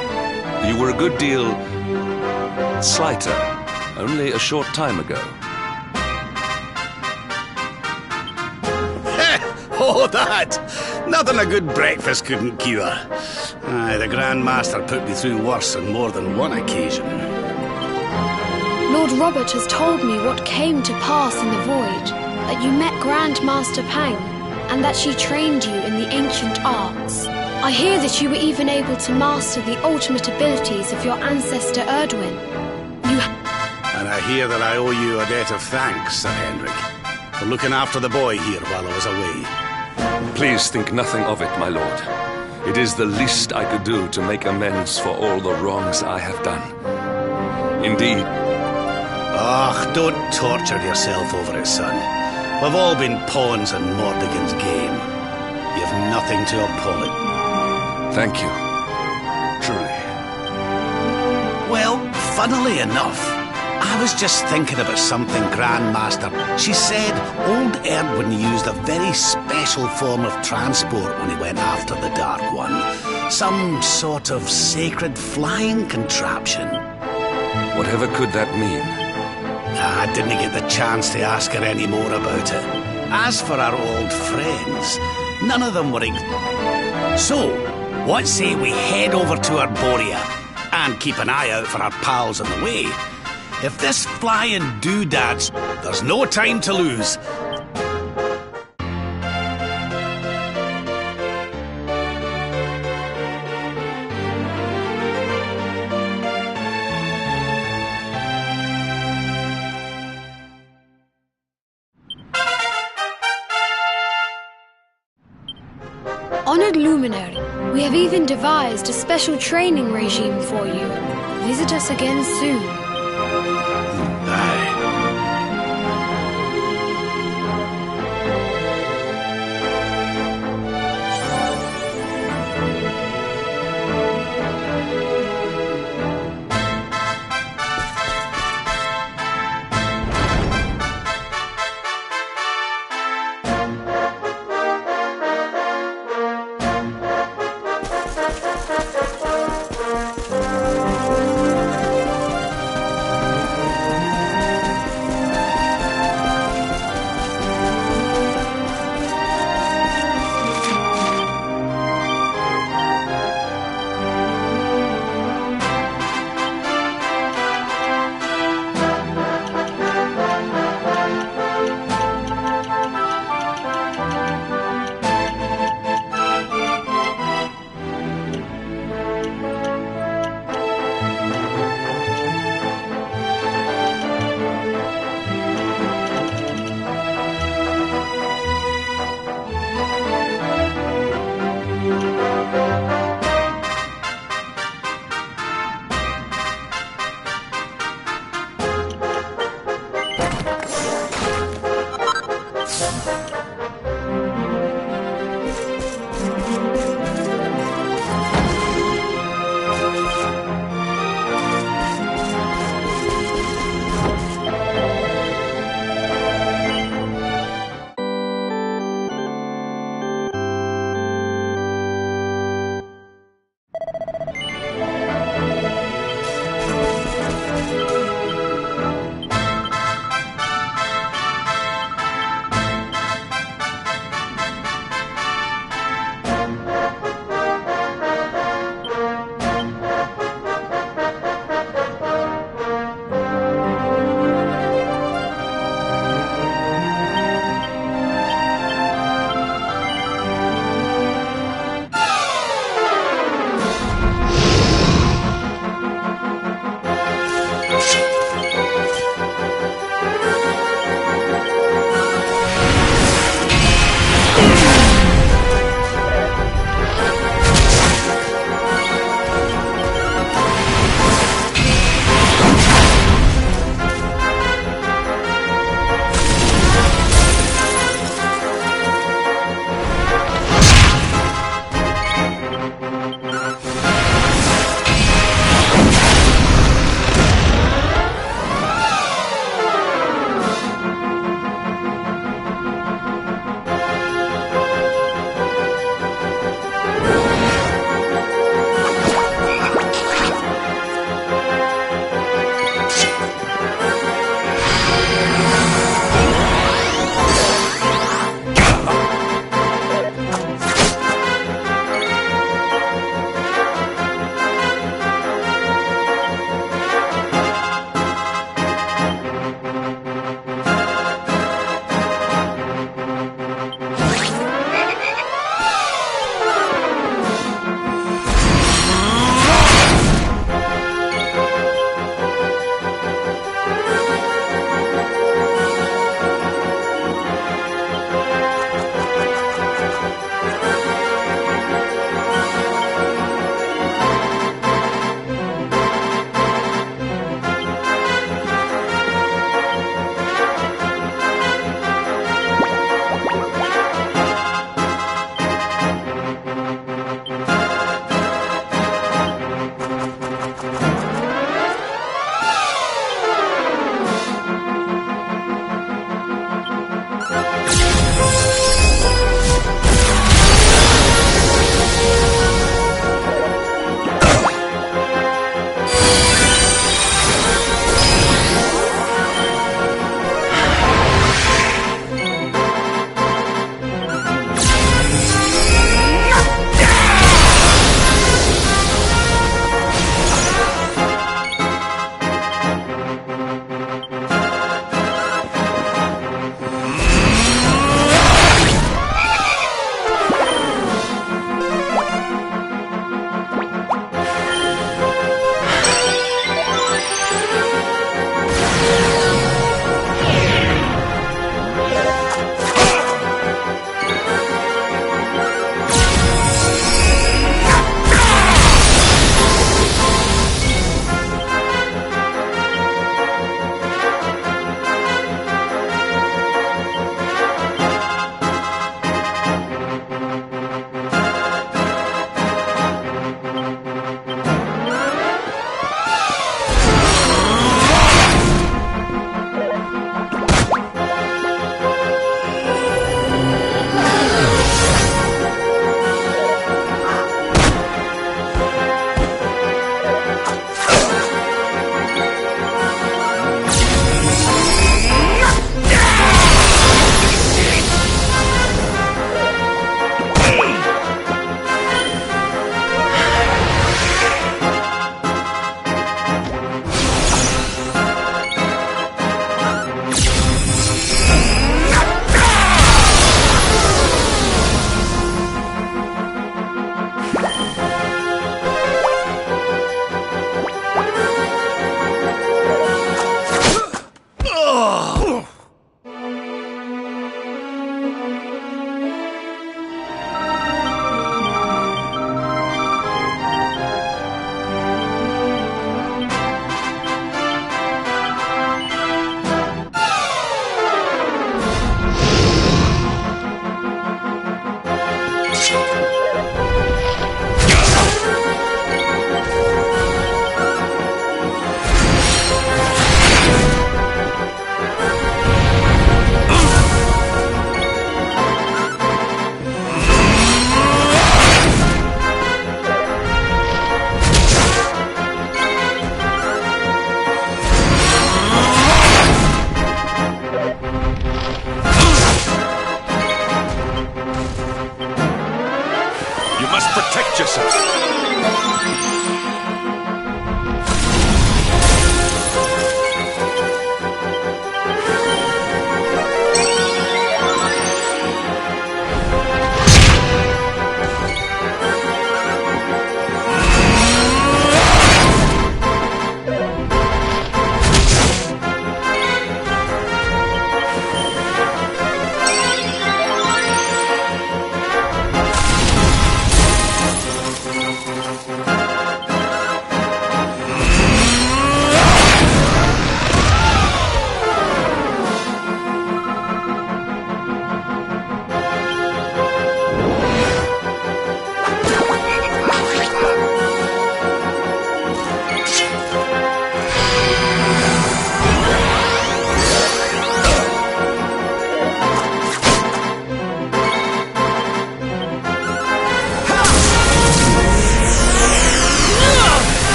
You were a good deal slighter only a short time ago. Oh, that! Nothing a good breakfast couldn't cure. Aye, the Grand Master put me through worse on more than one occasion. Lord Robert has told me what came to pass in the void, that you met Grand Master Pang, and that she trained you in the ancient arts. I hear that you were even able to master the ultimate abilities of your ancestor Erdwin. And I hear that I owe you a debt of thanks, Sir Henrik, for looking after the boy here while I was away. Please think nothing of it, my lord. It is the least I could do to make amends for all the wrongs I have done. Indeed. Ah, don't torture yourself over it, son. We've all been pawns in Mordegon's game. You've nothing to apologize. Thank you. Truly. Well, funnily enough, I was just thinking about something, Grandmaster. She said old Erdwin used a very special form of transport when he went after the Dark One. Some sort of sacred flying contraption. Whatever could that mean? I didn't get the chance to ask her any more about it. As for our old friends, none of them were... So, what say we head over to Arborea and keep an eye out for our pals on the way? If this flying doodads, there's no time to lose. Honored Luminary, we have even devised a special training regime for you. Visit us again soon.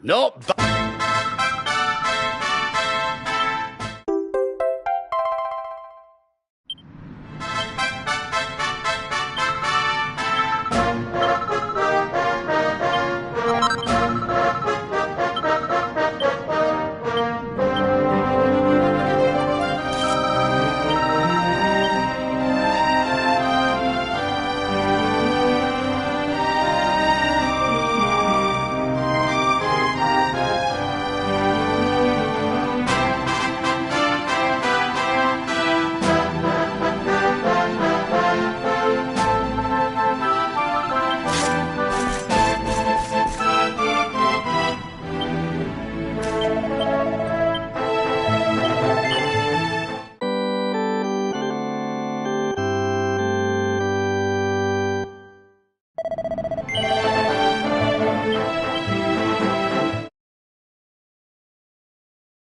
Not bad.